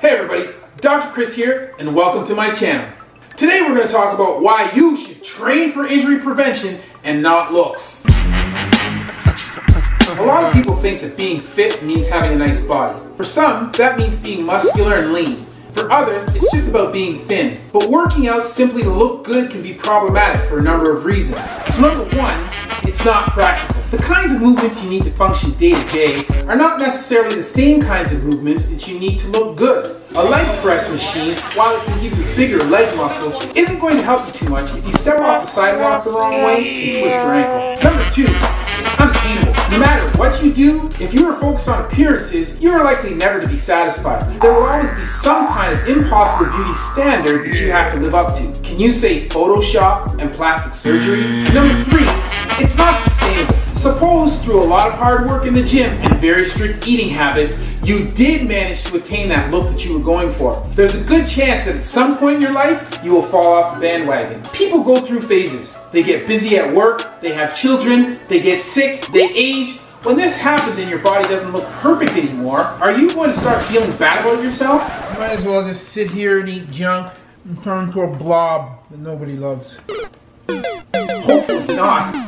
Hey everybody, Dr. Chris here, and welcome to my channel. Today we're going to talk about why you should train for injury prevention and not looks. A lot of people think that being fit means having a nice body. For some, that means being muscular and lean. For others, it's just about being thin. But working out simply to look good can be problematic for a number of reasons. So number one, it's not practical. The kinds of movements you need to function day to day are not necessarily the same kinds of movements that you need to look good. A leg press machine, while it can give you bigger leg muscles, isn't going to help you too much if you step off the sidewalk the wrong way and twist your ankle. Number two, it's unattainable. No matter what you do, if you are focused on appearances, you are likely never to be satisfied. There will always be some kind of impossible beauty standard that you have to live up to. Can you say Photoshop and plastic surgery? Number three, it's not sustainable. Suppose through a lot of hard work in the gym and very strict eating habits, you did manage to attain that look that you were going for. There's a good chance that at some point in your life, you will fall off the bandwagon. People go through phases. They get busy at work, they have children, they get sick, they age. When this happens and your body doesn't look perfect anymore, are you going to start feeling bad about yourself? You might as well just sit here and eat junk and turn into a blob that nobody loves. Hopefully not.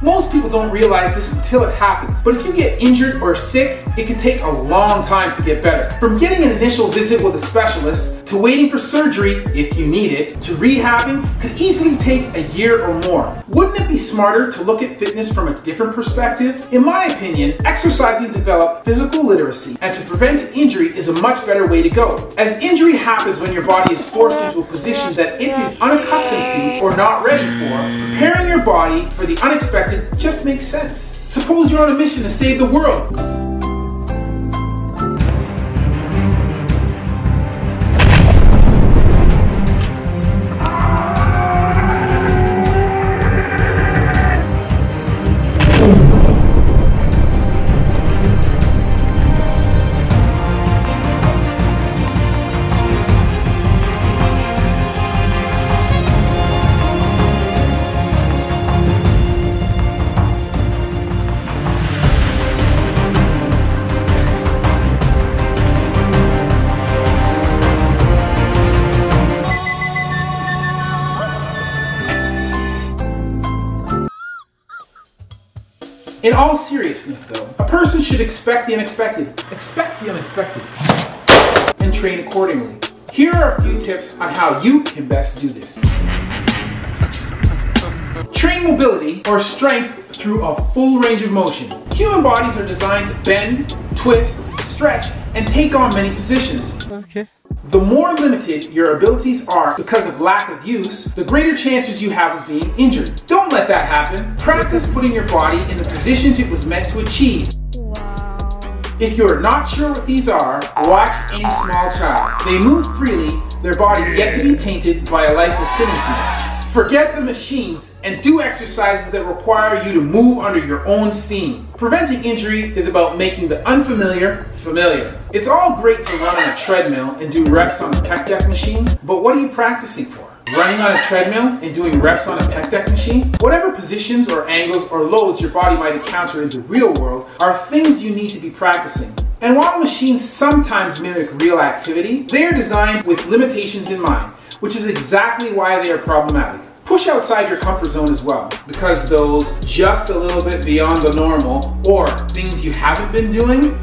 Most people don't realize this until it happens, but if you get injured or sick, it can take a long time to get better. From getting an initial visit with a specialist, to waiting for surgery if you need it, to rehabbing could easily take a year or more. Wouldn't it be smarter to look at fitness from a different perspective? In my opinion, exercising to develop physical literacy and to prevent injury is a much better way to go, as injury happens when your body is forced into a position that it is unaccustomed to or not ready for. Preparing your body for the unexpected just makes sense. Suppose you're on a mission to save the world. In all seriousness though, a person should expect the unexpected, and train accordingly. Here are a few tips on how you can best do this. Train mobility or strength through a full range of motion. Human bodies are designed to bend, twist, stretch, and take on many positions. Okay. The more limited your abilities are because of lack of use, the greater chances you have of being injured. Don't let that happen. Practice putting your body in the positions it was meant to achieve. Wow. If you're not sure what these are, watch any small child. They move freely, their bodies yet to be tainted by a life of sitting too much. Forget the machines and do exercises that require you to move under your own steam. Preventing injury is about making the unfamiliar familiar. It's all great to run on a treadmill and do reps on a pec deck machine, but what are you practicing for? Running on a treadmill and doing reps on a pec deck machine? Whatever positions or angles or loads your body might encounter in the real world are things you need to be practicing. And while machines sometimes mimic real activity, they are designed with limitations in mind, which is exactly why they are problematic. Push outside your comfort zone as well, because those just a little bit beyond the normal or things you haven't been doing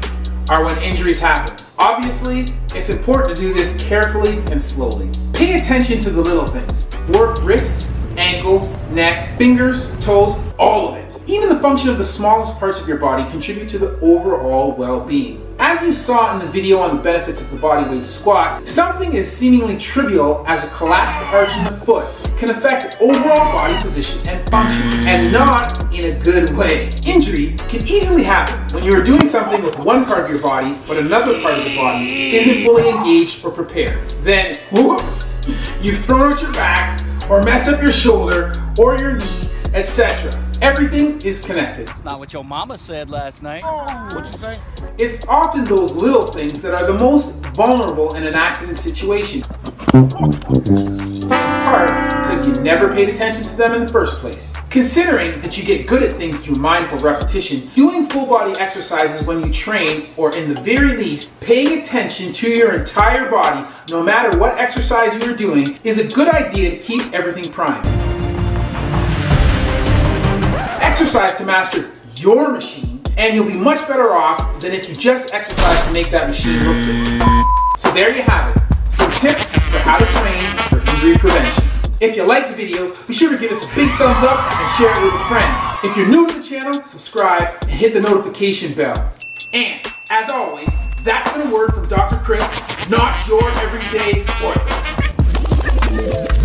are when injuries happen. Obviously, it's important to do this carefully and slowly. Pay attention to the little things. Work wrists, ankles, neck, fingers, toes, all of it. Even the function of the smallest parts of your body contribute to the overall well-being. As you saw in the video on the benefits of the bodyweight squat, something as seemingly trivial as a collapsed arch in the foot can affect overall body position and function, and not in a good way. Injury can easily happen when you are doing something with one part of your body, but another part of the body isn't fully engaged or prepared. Then, whoops, you've thrown out your back, or messed up your shoulder, or your knee, etc. Everything is connected. It's not what your mama said last night. What'd you say? It's often those little things that are the most vulnerable in an accident situation. In part, because you never paid attention to them in the first place. Considering that you get good at things through mindful repetition, doing full body exercises when you train, or in the very least, paying attention to your entire body, no matter what exercise you are doing, is a good idea to keep everything primed. Exercise to master your machine, and you'll be much better off than if you just exercise to make that machine look good. So there you have it, some tips for how to train for injury prevention. If you liked the video, be sure to give us a big thumbs up and share it with a friend. If you're new to the channel, subscribe and hit the notification bell. And as always, that's been a word from Dr. Chris, not your everyday ortho.